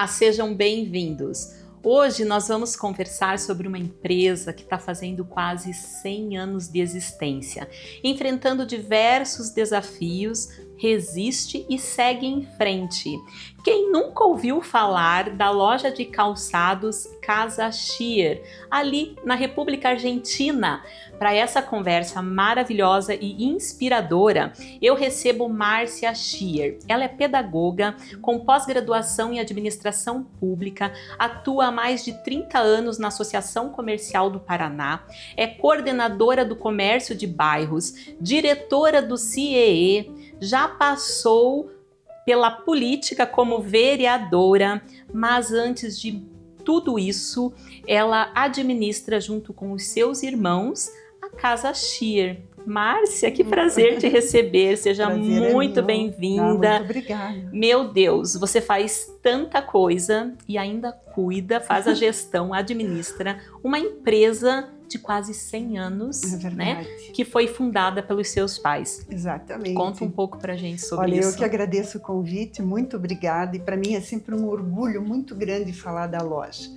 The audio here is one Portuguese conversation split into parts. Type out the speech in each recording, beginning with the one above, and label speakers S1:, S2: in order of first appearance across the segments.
S1: Olá, sejam bem-vindos. Hoje nós vamos conversar sobre uma empresa que está fazendo quase 100 anos de existência, enfrentando diversos desafios, resiste e segue em frente. Quem nunca ouviu falar da loja de calçados Casa Schier, ali na República Argentina? Para essa conversa maravilhosa e inspiradora, eu recebo Márcia Schier. Ela é pedagoga com pós-graduação em administração pública, atua há mais de 30 anos na Associação Comercial do Paraná, é coordenadora do comércio de bairros, diretora do CIEE, já passou pela política como vereadora, mas antes de tudo isso, ela administra junto com os seus irmãos a Casa Schier. Márcia, que prazer te receber, seja muito bem-vinda.
S2: Muito obrigada.
S1: Meu Deus, você faz tanta coisa e ainda cuida, faz a gestão, administra uma empresa de quase 100 anos, né, que foi fundada pelos seus pais.
S2: Exatamente.
S1: Conta um pouco pra gente sobre isso.
S2: Olha, eu que agradeço o convite, muito obrigada, e para mim é sempre um orgulho muito grande falar da loja.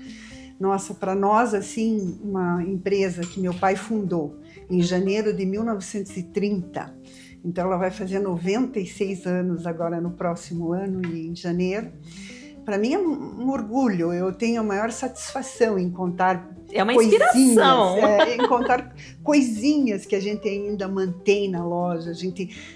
S2: Nossa, para nós, assim, uma empresa que meu pai fundou em janeiro de 1930, então ela vai fazer 96 anos agora no próximo ano, em janeiro. Para mim é um orgulho, eu tenho a maior satisfação em contar
S1: uma inspiração.
S2: Em contar coisinhas que a gente ainda mantém na loja.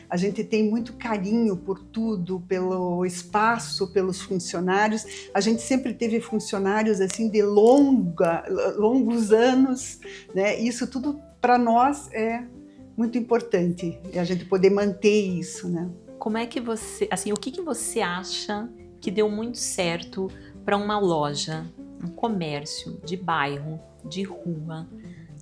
S2: A gente tem muito carinho por tudo, pelo espaço, pelos funcionários. A gente sempre teve funcionários assim de longos anos, né? Isso tudo para nós é muito importante, e a gente poder manter isso, né?
S1: Como é que você, assim, o que você acha que deu muito certo para uma loja, um comércio de bairro, de rua,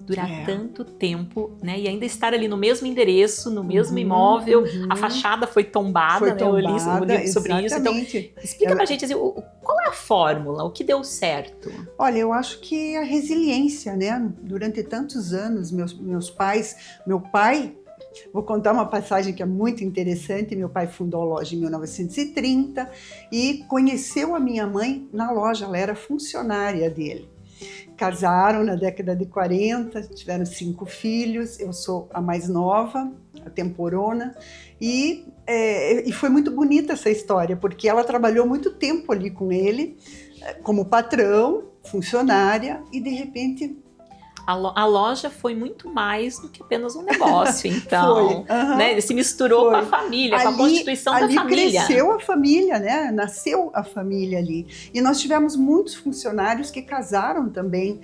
S1: durar tanto tempo, né? E ainda estar ali no mesmo endereço, no mesmo imóvel, a fachada foi tombada, né? Eu li sobre isso. Então, explica pra gente assim, qual é a fórmula, o que deu certo?
S2: Olha, eu acho que a resiliência, né? Durante tantos anos, meu pai, vou contar uma passagem que é muito interessante. Meu pai fundou a loja em 1930 e conheceu a minha mãe na loja, ela era funcionária dele. Casaram na década de 40, tiveram 5 filhos, eu sou a mais nova, a temporona, e foi muito bonita essa história, porque ela trabalhou muito tempo ali com ele, como patrão, funcionária, e de repente...
S1: A loja foi muito mais do que apenas um negócio, então, né? Ele se misturou com a família, com a constituição da família.
S2: Ali cresceu a família, né? Nasceu a família ali. E nós tivemos muitos funcionários que casaram também,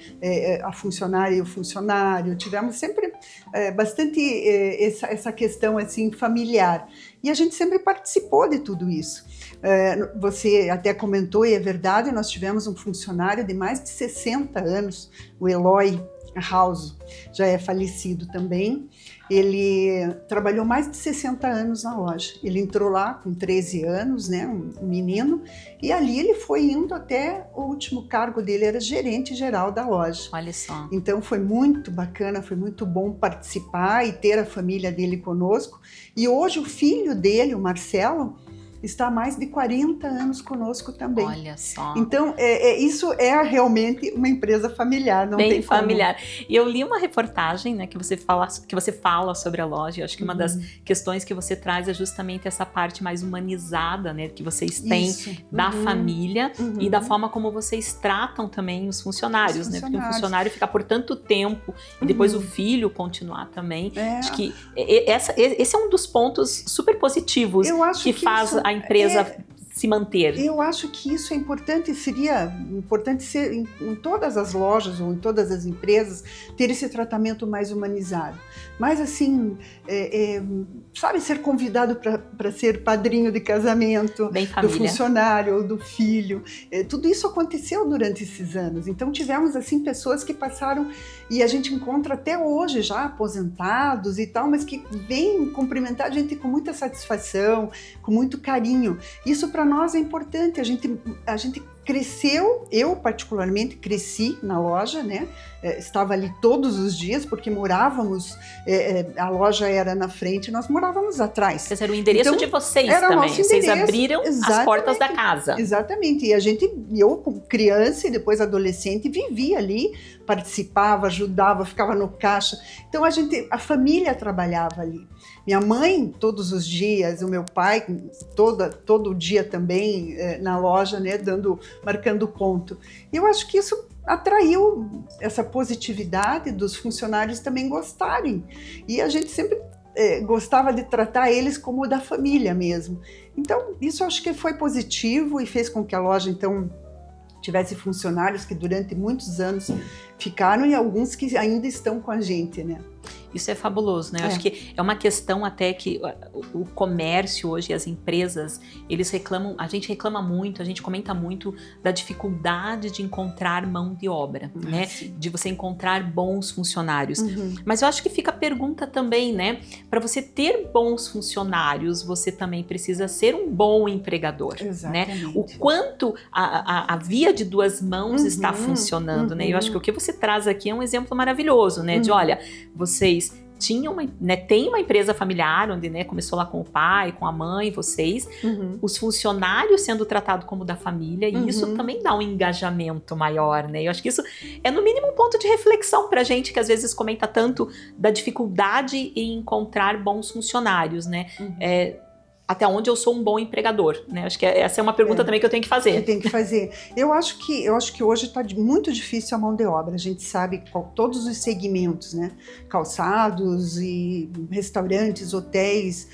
S2: a funcionária e o funcionário. Tivemos sempre bastante essa questão assim familiar. E a gente sempre participou de tudo isso. Você até comentou, e é verdade, nós tivemos um funcionário de mais de 60 anos, o Eloy House, já é falecido também. Ele trabalhou mais de 60 anos na loja. Ele entrou lá com 13 anos, né, um menino, e ali ele foi indo até o último cargo dele, era gerente geral da loja.
S1: Olha só.
S2: Então foi muito bacana, foi muito bom participar e ter a família dele conosco. E hoje o filho dele, o Marcelo, está há mais de 40 anos conosco também.
S1: Olha só.
S2: Então, isso é realmente uma empresa familiar, não
S1: bem
S2: tem como.
S1: familiar. E eu li uma reportagem, né, que você fala sobre a loja. Eu acho que uma das questões que você traz é justamente essa parte mais humanizada, né, que vocês têm da família e da forma como vocês tratam também os funcionários, né? Porque o funcionário fica por tanto tempo e depois o filho continuar também. Acho que esse é um dos pontos super positivos que faz a empresa se manter.
S2: Eu acho que isso é importante, seria importante ser em todas as lojas ou em todas as empresas, ter esse tratamento mais humanizado. Mas assim, sabe, ser convidado para ser padrinho de casamento do funcionário ou do filho, tudo isso aconteceu durante esses anos. Então tivemos assim pessoas que passaram, e a gente encontra até hoje já aposentados e tal, mas que vêm cumprimentar a gente com muita satisfação, com muito carinho. Isso para nós é importante, a gente cresceu, eu particularmente cresci na loja, né? Estava ali todos os dias, porque morávamos, a loja era na frente, nós morávamos atrás.
S1: Quer dizer, o endereço
S2: Então,
S1: de vocês
S2: era
S1: também,
S2: nosso
S1: vocês
S2: endereço,
S1: abriram as portas da casa.
S2: Exatamente, e eu como criança e depois adolescente vivia ali, participava, ajudava, ficava no caixa. Então a família trabalhava ali. Minha mãe todos os dias, o meu pai todo dia também na loja, né, marcando ponto. E eu acho que isso atraiu essa positividade dos funcionários também gostarem. E a gente sempre gostava de tratar eles como da família mesmo. Então, isso eu acho que foi positivo e fez com que a loja, então, tivesse funcionários que durante muitos anos ficaram e alguns que ainda estão com a gente, né?
S1: Isso é fabuloso, né? Eu acho que é uma questão até que o comércio hoje, as empresas, eles reclamam, a gente reclama muito, a gente comenta muito da dificuldade de encontrar mão de obra, né?
S2: Sim.
S1: De você encontrar bons funcionários. Mas eu acho que fica a pergunta também, né? Para você ter bons funcionários, você também precisa ser um bom empregador, né? O quanto a via de duas mãos está funcionando, né? Eu acho que o que você traz aqui é um exemplo maravilhoso, né? De olha, vocês tem uma empresa familiar onde, né, começou lá com o pai, com a mãe, vocês, os funcionários sendo tratados como da família, e isso também dá um engajamento maior, né? Eu acho que isso é no mínimo um ponto de reflexão pra gente que às vezes comenta tanto da dificuldade em encontrar bons funcionários, né? Até onde eu sou um bom empregador, né? Acho que essa é uma pergunta também que eu tenho que fazer.
S2: Que tem que fazer. Eu acho que hoje está muito difícil a mão de obra. A gente sabe todos os segmentos, né? Calçados e restaurantes, hotéis,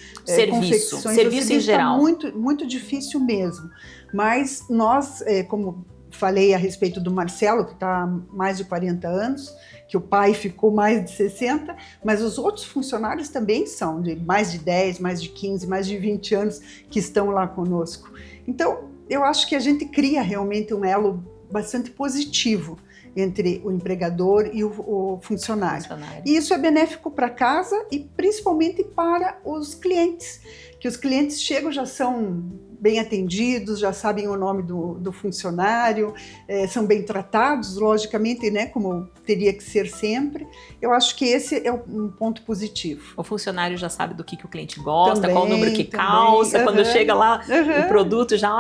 S2: confecções.
S1: Serviço em geral.
S2: Tá muito, muito difícil mesmo. Mas nós, como falei a respeito do Marcelo, que está há mais de 40 anos, que o pai ficou mais de 60, mas os outros funcionários também são de mais de 10, mais de 15, mais de 20 anos que estão lá conosco. Então, eu acho que a gente cria realmente um elo bastante positivo entre o empregador e o funcionário. E isso é benéfico para casa e principalmente para os clientes, que os clientes chegam, já são bem atendidos, já sabem o nome do funcionário, são bem tratados, logicamente, né, como teria que ser sempre. Eu acho que esse é um ponto positivo.
S1: O funcionário já sabe do que o cliente gosta,
S2: também,
S1: qual o número que calça, quando chega lá o produto, já,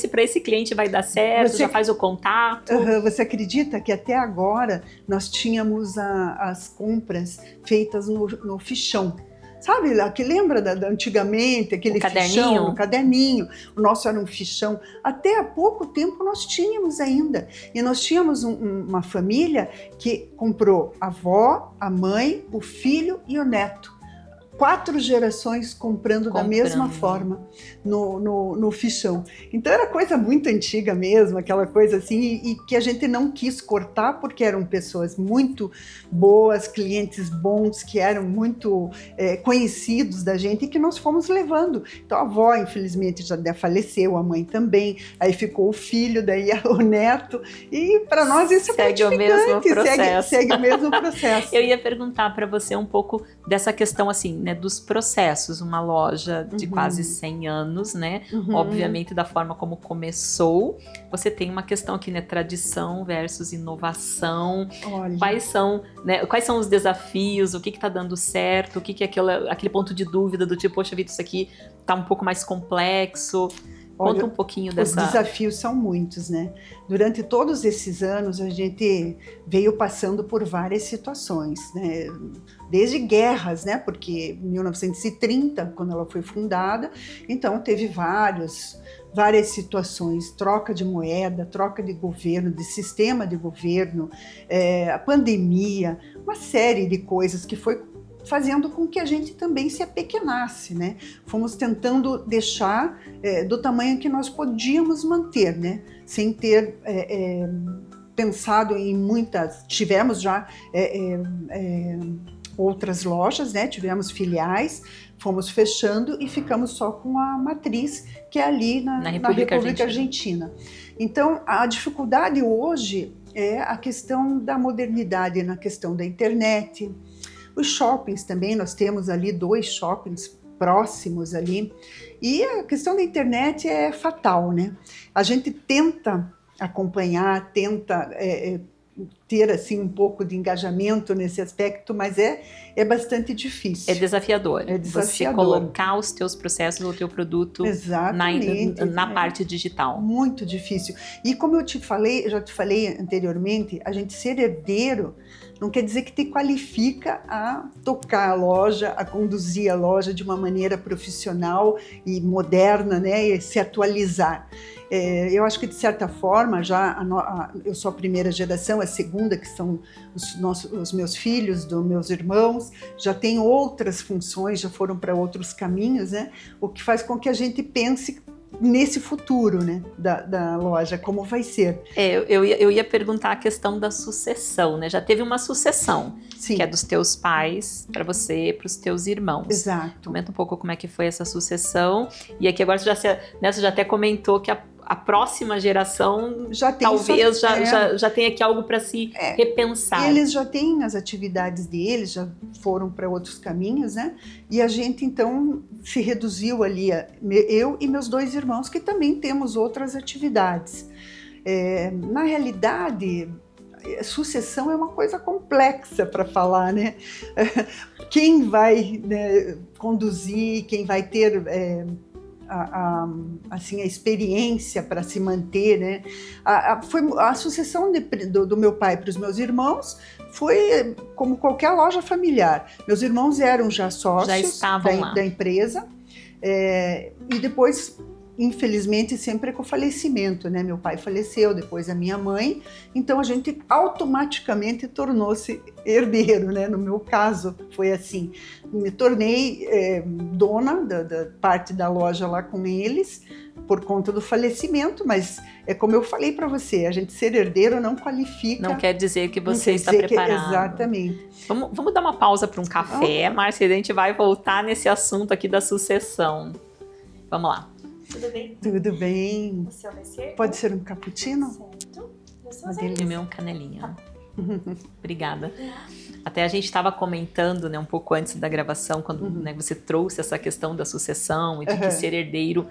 S1: para esse cliente vai dar certo, já faz o contato.
S2: Você acredita que até agora nós tínhamos as compras feitas no fichão? Sabe, que lembra antigamente, aquele fichão, o caderninho, o nosso era um fichão. Até há pouco tempo nós tínhamos ainda. E nós tínhamos uma família que comprou a avó, a mãe, o filho e o neto. 4 gerações comprando da mesma forma no fichão. Então era coisa muito antiga mesmo, aquela coisa assim, e que a gente não quis cortar porque eram pessoas muito boas, clientes bons, que eram muito conhecidos da gente e que nós fomos levando. Então a avó, infelizmente, já faleceu, a mãe também, aí ficou o filho, daí o neto, e para nós isso é gratificante.
S1: Segue o mesmo processo.
S2: Segue o mesmo processo.
S1: Eu ia perguntar para você um pouco dessa questão assim, né, dos processos, uma loja de quase 100 anos, né? Obviamente da forma como começou, você tem uma questão aqui, né, tradição versus inovação.
S2: Olha.
S1: Quais são os desafios, o que está dando certo, o que é aquele ponto de dúvida do tipo, poxa vida, isso aqui está um pouco mais complexo. Conta um pouquinho dessa...
S2: Os desafios são muitos, né? Durante todos esses anos, a gente veio passando por várias situações, né? Desde guerras, né? Porque em 1930, quando ela foi fundada, então teve várias situações, troca de moeda, troca de governo, de sistema de governo, a pandemia, uma série de coisas que foi fazendo com que a gente também se apequenasse, né? Fomos tentando deixar do tamanho que nós podíamos manter, né? Sem ter pensado em muitas... Tivemos já outras lojas, né? Tivemos filiais, fomos fechando e ficamos só com a matriz, que é ali na República Argentina. Então, a dificuldade hoje é a questão da modernidade, na questão da internet. Os shoppings também, nós temos ali 2 shoppings próximos ali. E a questão da internet é fatal, né? A gente tenta acompanhar, tenta ter assim um pouco de engajamento nesse aspecto, mas é bastante difícil.
S1: É desafiador.
S2: É desafiador.
S1: Você colocar os teus processos, o teu produto na parte digital.
S2: Muito difícil. E como eu já te falei anteriormente, a gente ser herdeiro não quer dizer que te qualifica a tocar a loja, a conduzir a loja de uma maneira profissional e moderna, né, e se atualizar. Eu acho que, de certa forma, eu sou a primeira geração, a segunda, que são os meus filhos, dos meus irmãos, já têm outras funções, já foram para outros caminhos, né? O que faz com que a gente pense nesse futuro, né, da loja, como vai ser.
S1: Eu ia perguntar a questão da sucessão, né? Já teve uma sucessão,
S2: Sim.
S1: Que é dos teus pais para você e para os teus irmãos.
S2: Exato.
S1: Comenta um pouco como é que foi essa sucessão. E aqui agora você já até comentou que a próxima geração talvez já tenha aqui algo para se repensar.
S2: Eles já têm as atividades deles, já foram para outros caminhos, né? E a gente então se reduziu ali, eu e meus 2 irmãos, que também temos outras atividades. Na realidade, sucessão é uma coisa complexa para falar, né? Quem vai, né, conduzir, quem vai ter assim, a experiência para se manter, né? A sucessão do meu pai para os meus irmãos foi como qualquer loja familiar. Meus irmãos eram já sócios da empresa, e depois, infelizmente, sempre com o falecimento, né? Meu pai faleceu, depois a minha mãe, então a gente automaticamente tornou-se herdeiro, né? No meu caso foi assim, me tornei dona da parte da loja lá com eles, por conta do falecimento, mas é como eu falei para você, a gente ser herdeiro não qualifica.
S1: Não quer dizer que você está preparado.
S2: Exatamente.
S1: Vamos dar uma pausa para um café, Márcia, a gente vai voltar nesse assunto aqui da sucessão. Vamos lá.
S3: Tudo bem?
S2: Tudo bem.
S3: O seu vai ser?
S2: Pode ser um cappuccino?
S3: Certo.
S1: O meu canelinha. Obrigada. Até a gente estava comentando, né, um pouco antes da gravação, quando né, você trouxe essa questão da sucessão e de que ser herdeiro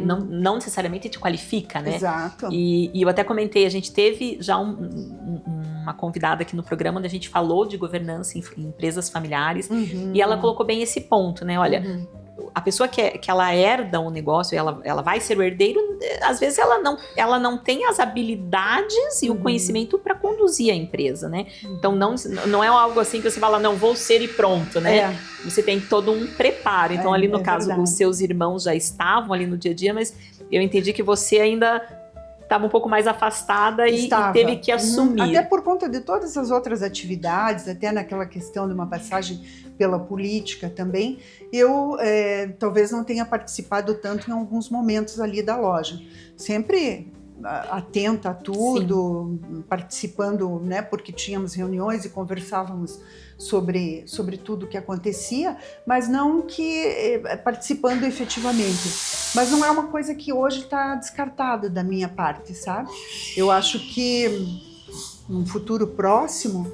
S1: não necessariamente te qualifica, né?
S2: Exato.
S1: E eu até comentei, a gente teve já uma convidada aqui no programa onde a gente falou de governança em empresas familiares e ela colocou bem esse ponto, né? Olha, a pessoa que ela herda um negócio, ela vai ser o herdeiro, às vezes ela não tem as habilidades e o conhecimento para conduzir a empresa, né? Então não é algo assim que você fala, não, vou ser e pronto, né? Você tem todo um preparo. Então ali no caso, verdade, os seus irmãos já estavam ali no dia a dia, mas eu entendi que você ainda estava um pouco mais afastada e teve que assumir.
S2: Até por conta de todas as outras atividades, até naquela questão de uma passagem pela política também, eu talvez não tenha participado tanto em alguns momentos ali da loja. Sempre atenta a tudo, participando, né, porque tínhamos reuniões e conversávamos sobre tudo que acontecia, mas não que participando efetivamente. Mas não é uma coisa que hoje está descartada da minha parte, sabe? Eu acho que num futuro próximo,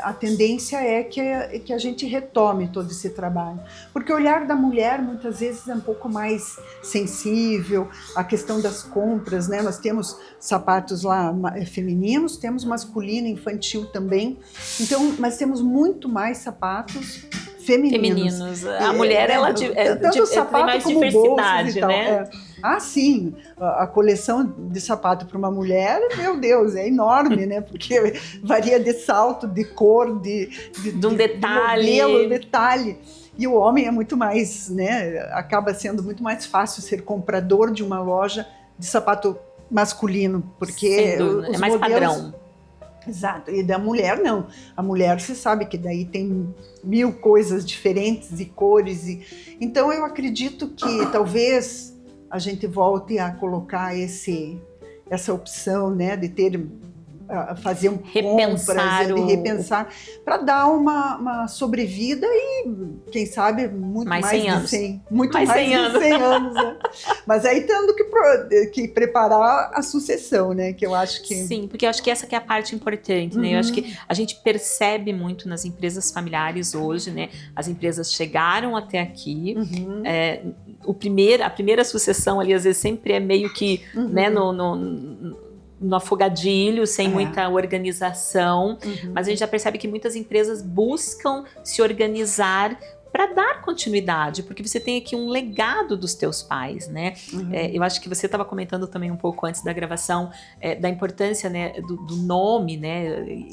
S2: a tendência é que a gente retome todo esse trabalho. Porque o olhar da mulher, muitas vezes, é um pouco mais sensível, a questão das compras, né? Nós temos sapatos lá femininos, temos masculino, infantil também. Então, mas temos muito mais sapatos femininos.
S1: A mulher, ela tem mais diversidade, né?
S2: Sim, a coleção de sapato para uma mulher, meu Deus, é enorme, né? Porque varia de salto, de cor, de
S1: um detalhe.
S2: De modelo, detalhe. E o homem é muito mais, né? Acaba sendo muito mais fácil ser comprador de uma loja de sapato masculino, porque
S1: é mais padrão.
S2: Exato, e da mulher não. A mulher, você sabe que daí tem 1000 coisas diferentes e cores. Então eu acredito que talvez a gente volte a colocar essa opção, né, de fazer repensar para dar uma sobrevida e, quem sabe, muito mais de 100 anos. Né? Mas aí tendo que preparar a sucessão, né? Que eu acho que...
S1: Sim, porque eu acho que essa que é a parte importante, né? Eu acho que a gente percebe muito nas empresas familiares hoje, né? As empresas chegaram até aqui, a primeira sucessão ali, às vezes, sempre é meio que, né, no afogadilho, sem muita organização, mas a gente já percebe que muitas empresas buscam se organizar para dar continuidade, porque você tem aqui um legado dos teus pais, né? Eu acho que você estava comentando também um pouco antes da gravação da importância, né, do nome, né?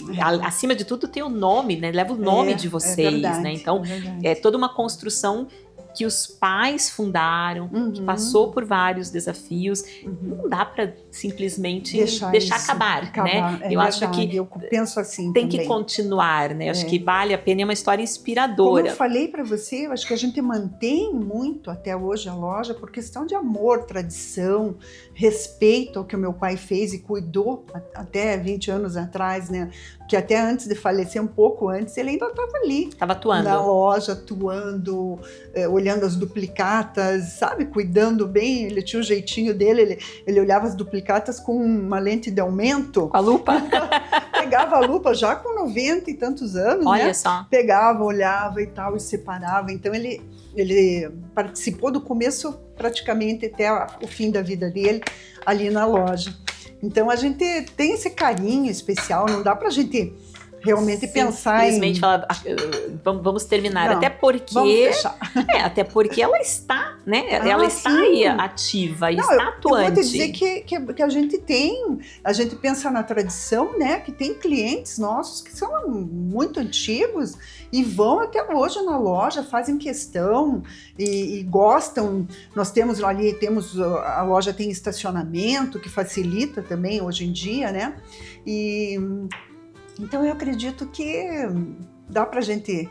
S1: Acima de tudo tem o nome, né? Leva o nome de vocês, né? Então é toda uma construção que os pais fundaram, que passou por vários desafios. Não dá para simplesmente deixar acabar, né? Eu acho que
S2: eu penso assim
S1: tem
S2: também.
S1: Que continuar, né? Acho que vale a pena, é uma história inspiradora.
S2: Como eu falei para você, eu acho que a gente mantém muito até hoje a loja por questão de amor, tradição, respeito ao que o meu pai fez e cuidou até 20 anos atrás, né? Que até antes de falecer, um pouco antes, ele ainda estava ali.
S1: Estava atuando.
S2: Na loja, atuando, olhando as duplicatas, sabe? Cuidando bem. Ele tinha o jeitinho dele, ele olhava as duplicatas com uma lente de aumento.
S1: Com a lupa?
S2: Pegava a lupa já com 90 e tantos anos,
S1: Olha
S2: né?
S1: só.
S2: Pegava, olhava e tal, e separava. Então ele participou do começo praticamente até o fim da vida dele ali na loja. Então a gente tem esse carinho especial, não dá pra gente realmente pensar em...
S1: Simplesmente falar, vamos terminar,
S2: Não,
S1: até porque...
S2: Vamos fechar.
S1: Até porque ela está, né? Ela está aí ativa e está atuante.
S2: Eu vou te dizer que a gente pensa na tradição, né? Que tem clientes nossos que são muito antigos e vão até hoje na loja, fazem questão e gostam. Nós temos ali, a loja tem estacionamento, que facilita também hoje em dia, né? Então eu acredito que dá pra gente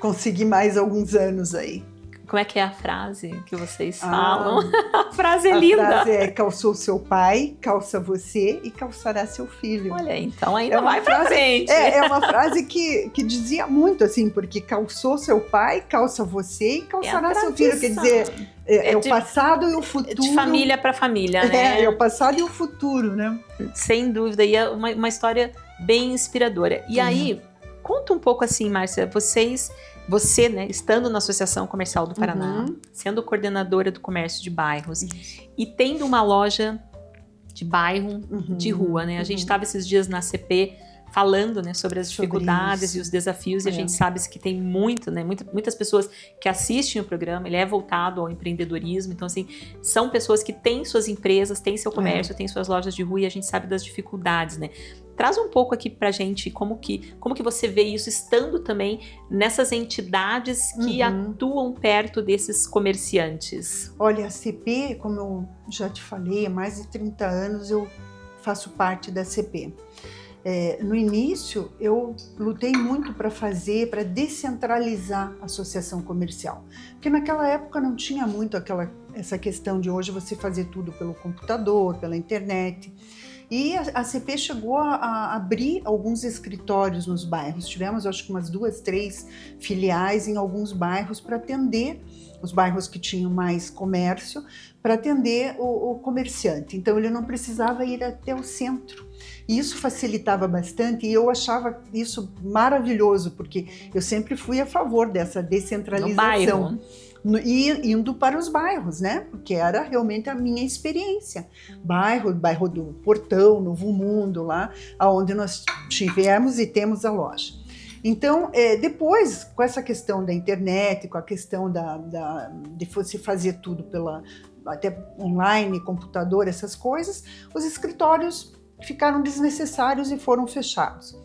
S2: conseguir mais alguns anos aí.
S1: Como é que é a frase que vocês falam? A frase é linda.
S2: A frase é: calçou seu pai, calça você e calçará seu filho.
S1: Olha, então ainda vai pra frente.
S2: É uma frase que dizia muito assim, porque calçou seu pai, calça você e calçará seu filho. Quer dizer, o passado e o futuro.
S1: De família para família, né?
S2: É o passado e o futuro, né?
S1: Sem dúvida, e é uma história bem inspiradora. E aí, conta um pouco assim, Márcia, você, né, estando na Associação Comercial do Paraná, sendo coordenadora do comércio de bairros e tendo uma loja de bairro, de rua, né? A gente estava esses dias na CP falando, né, sobre as dificuldades e os desafios, e a gente sabe que tem muitas pessoas que assistem o programa, ele é voltado ao empreendedorismo, então assim, são pessoas que têm suas empresas, têm seu comércio, têm suas lojas de rua, e a gente sabe das dificuldades, né? Traz um pouco aqui pra gente como que você vê isso estando também nessas entidades que atuam perto desses comerciantes.
S2: Olha, a CP, como eu já te falei, há mais de 30 anos eu faço parte da CP. No início, eu lutei muito para descentralizar a associação comercial, porque naquela época não tinha muito essa questão de hoje você fazer tudo pelo computador, pela internet. E a CP chegou a abrir alguns escritórios nos bairros. Tivemos, acho que umas 2, 3 filiais em alguns bairros para atender os bairros que tinham mais comércio, para atender o comerciante. Então ele não precisava ir até o centro. E isso facilitava bastante e eu achava isso maravilhoso, porque eu sempre fui a favor dessa descentralização. E indo para os bairros, né? Porque era realmente a minha experiência. Bairro do Portão, Novo Mundo, lá onde nós tivemos e temos a loja. Então, depois, com essa questão da internet, com a questão de você fazer tudo até online, computador, essas coisas, os escritórios ficaram desnecessários e foram fechados.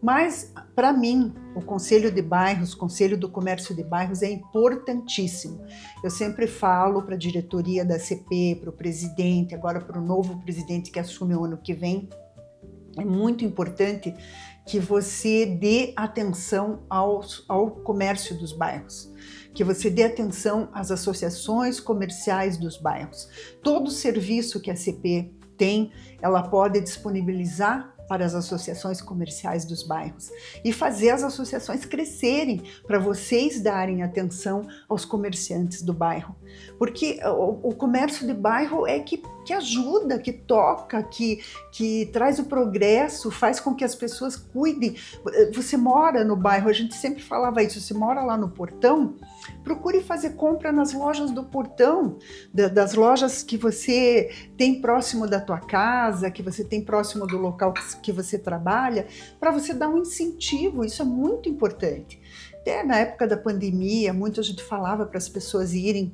S2: Mas, para mim, o Conselho de Bairros, o Conselho do Comércio de Bairros é importantíssimo. Eu sempre falo para a diretoria da CP, para o presidente, agora para o novo presidente que assume o ano que vem, é muito importante que você dê atenção ao comércio dos bairros, que você dê atenção às associações comerciais dos bairros. Todo serviço que a CP tem, ela pode disponibilizar para as associações comerciais dos bairros e fazer as associações crescerem para vocês darem atenção aos comerciantes do bairro. Porque o comércio de bairro é que ajuda, que toca, que traz o progresso, faz com que as pessoas cuidem. Você mora no bairro, a gente sempre falava isso, você mora lá no Portão, procure fazer compra nas lojas do portão, das lojas que você tem próximo da tua casa, que você tem próximo do local que você trabalha, para você dar um incentivo. Isso é muito importante. Até na época da pandemia, muita gente falava para as pessoas irem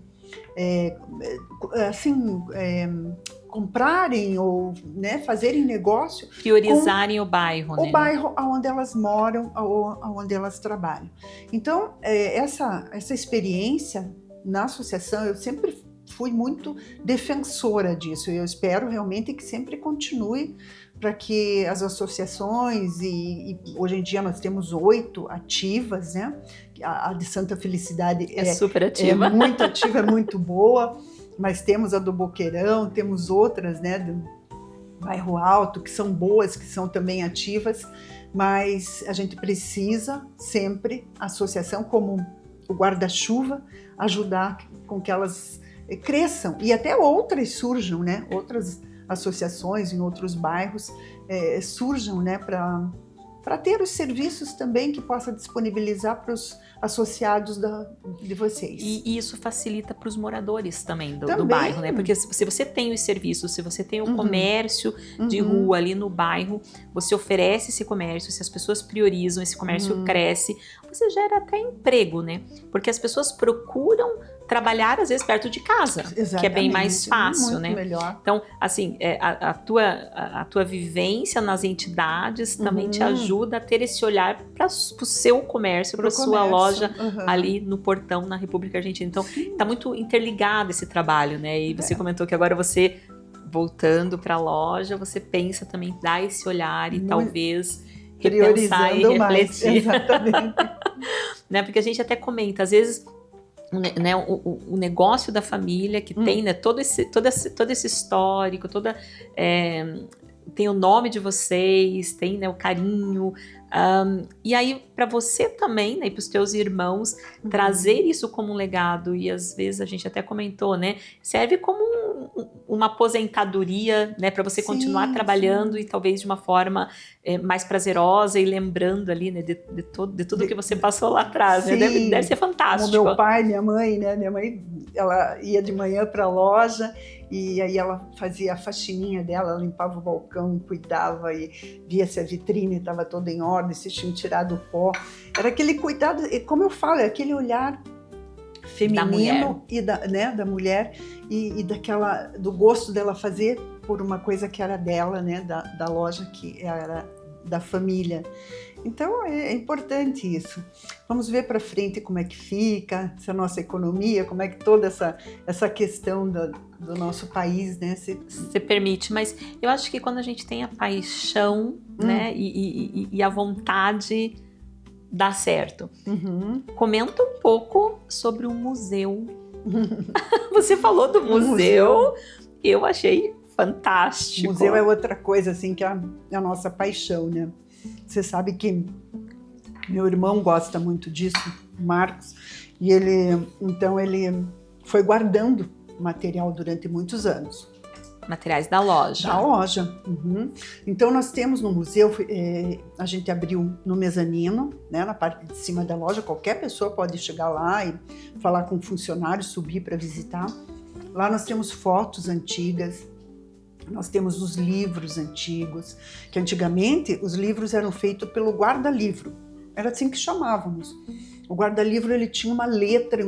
S2: comprarem ou, né, fazerem negócio.
S1: Priorizarem o bairro, né?
S2: O bairro onde elas moram, onde elas trabalham. Então, essa experiência na associação, eu sempre fui muito defensora disso. Eu espero realmente que sempre continue para que as associações, e hoje em dia nós temos 8 ativas, né? A de Santa Felicidade
S1: é super ativa.
S2: É muito ativa, é muito boa. Mas temos a do Boqueirão, temos outras, né, do Bairro Alto, que são boas, que são também ativas, mas a gente precisa sempre, a associação como o guarda-chuva, ajudar com que elas cresçam e até outras surjam, né, outras associações em outros bairros surjam, né, para ter os serviços também que possa disponibilizar para os associados de vocês.
S1: E isso facilita para os moradores também do bairro, né? Porque se você tem os serviços, se você tem o comércio de rua ali no bairro, você oferece esse comércio, se as pessoas priorizam, esse comércio cresce, você gera até emprego, né? Porque as pessoas procuram trabalhar, às vezes, perto de casa, que é bem mais fácil, né?
S2: Melhor.
S1: Então, assim, a tua vivência nas entidades também te ajuda a ter esse olhar para o seu comércio, para a sua loja ali no portão, na República Argentina. Então, está muito interligado esse trabalho, né? E você comentou que agora você, voltando para a loja, você pensa também, dar esse olhar e talvez repensar e refletir.
S2: Mais, exatamente.
S1: Né? Porque a gente até comenta, às vezes, né, o negócio da família que tem, né, todo esse histórico, tem o nome de vocês, tem, né, o carinho, e aí para você também, né, e para os teus irmãos trazer isso como um legado, e às vezes a gente até comentou, né, serve como uma aposentadoria, né, para você continuar trabalhando e talvez de uma forma mais prazerosa e lembrando ali, né, de tudo que você passou lá atrás, né? Deve ser fantástico.
S2: O meu pai, minha mãe, né, ela ia de manhã para a loja e aí ela fazia a faxininha dela, limpava o balcão, cuidava e via se a vitrine estava toda em ordem, se tinham tirado o pó. Era aquele cuidado, como eu falo, é aquele olhar feminino da mulher e do gosto dela fazer por uma coisa que era dela, né, da loja que era da família. Então é importante isso. Vamos ver para frente como é que fica essa nossa economia, como é que toda essa questão do nosso país, né, se
S1: permite. Mas eu acho que quando a gente tem a paixão, né, e a vontade, dá certo. Comenta um pouco sobre o museu. Você falou do museu. Eu achei fantástico.
S2: O museu é outra coisa assim que é a nossa paixão, né? Você sabe que meu irmão gosta muito disso, Marcos, e ele foi guardando material durante muitos anos.
S1: Materiais da loja.
S2: Da loja. Então nós temos no museu, a gente abriu no mezanino, né, na parte de cima da loja, qualquer pessoa pode chegar lá e falar com o funcionário, subir para visitar. Lá nós temos fotos antigas, nós temos os livros antigos, que antigamente os livros eram feitos pelo guarda-livro, era assim que chamávamos. O guarda-livro, ele tinha uma letra,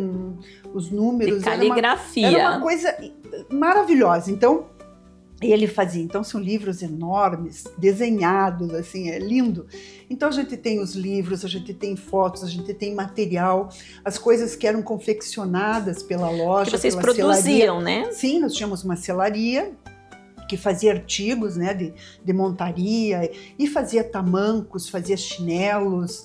S2: os números...
S1: De caligrafia.
S2: Era uma coisa maravilhosa. Então, ele fazia. Então, são livros enormes, desenhados, assim, é lindo. Então, a gente tem os livros, a gente tem fotos, a gente tem material, as coisas que eram confeccionadas pela loja,
S1: que vocês
S2: pela
S1: produziam,
S2: selaria.
S1: né?
S2: Sim, nós tínhamos uma selaria que fazia artigos, né, de montaria, e fazia tamancos, fazia chinelos,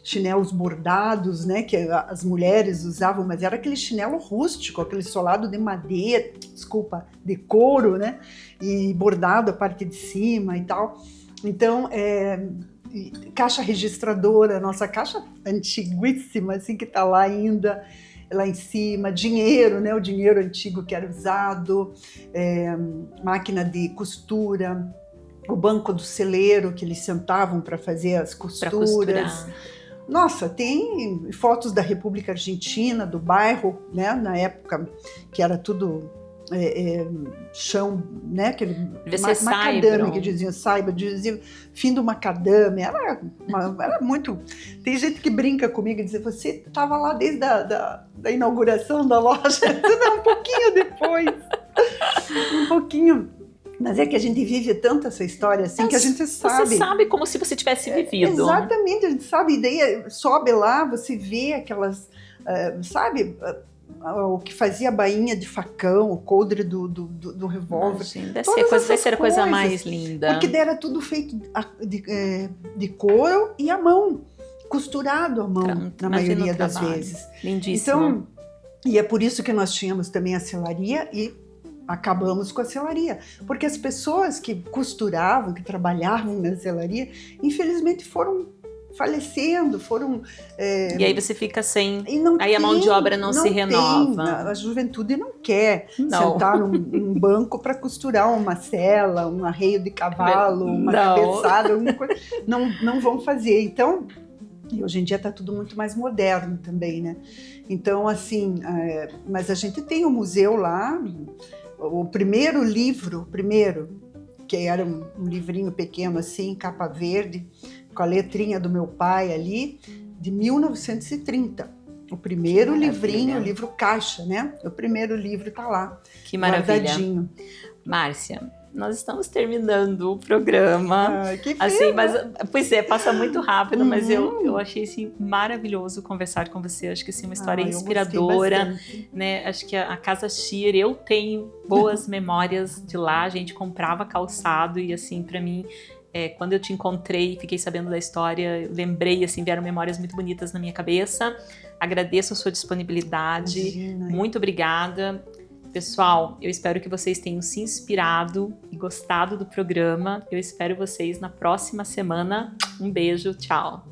S2: chinelos bordados, né, que as mulheres usavam, mas era aquele chinelo rústico, aquele solado de madeira, de couro, né, e bordado a parte de cima e tal. Então, caixa registradora, nossa caixa antiguíssima, assim, que está lá ainda, lá em cima, dinheiro, né, o dinheiro antigo que era usado, máquina de costura, o banco do celeiro que eles sentavam para fazer as costuras, Nossa, tem fotos da República Argentina, do bairro, né? Na época que era tudo chão, né? Aquele macadâmia que diziam, diziam fim do macadâmia. Era muito. Tem gente que brinca comigo e diz: você estava lá desde da inauguração da loja, um pouquinho depois, um pouquinho. Mas é que a gente vive tanto essa história assim que a gente sabe.
S1: Você sabe como se você tivesse vivido.
S2: Exatamente, a gente sabe. E daí sobe lá, você vê aquelas, sabe, o que fazia a bainha de facão, o coldre do revólver.
S1: Deve ser a coisa mais linda.
S2: Porque era tudo feito de couro e à mão, costurado à mão, na maioria das vezes.
S1: Lindíssimo.
S2: Então, e é por isso que nós tínhamos também a selaria e acabamos com a selaria, porque as pessoas que costuravam, que trabalhavam na selaria, infelizmente foram falecendo, foram...
S1: E aí você fica sem... Aí a mão de obra não se renova.
S2: A juventude não quer sentar num banco para costurar uma sela, um arreio de cavalo, uma cabeçada, alguma coisa. Não vão fazer. Então, e hoje em dia está tudo muito mais moderno também, né? Então, assim, mas a gente tem um museu lá. O primeiro livro, que era um livrinho pequeno assim, capa verde, com a letrinha do meu pai ali, de 1930. O primeiro livrinho, o livro caixa, né? O primeiro livro está lá.
S1: Que maravilha.
S2: Guardadinho.
S1: Márcia, nós estamos terminando o programa.
S2: Que
S1: assim, mas pois passa muito rápido, mas eu achei assim maravilhoso conversar com você. Acho que assim uma história inspiradora, né? Acho que a Casa Schier, eu tenho boas memórias de lá. A gente comprava calçado e assim para mim, quando eu te encontrei, fiquei sabendo da história, eu lembrei assim, vieram memórias muito bonitas na minha cabeça. Agradeço a sua disponibilidade. Imagina. Muito obrigada. Pessoal, eu espero que vocês tenham se inspirado e gostado do programa. Eu espero vocês na próxima semana. Um beijo, tchau!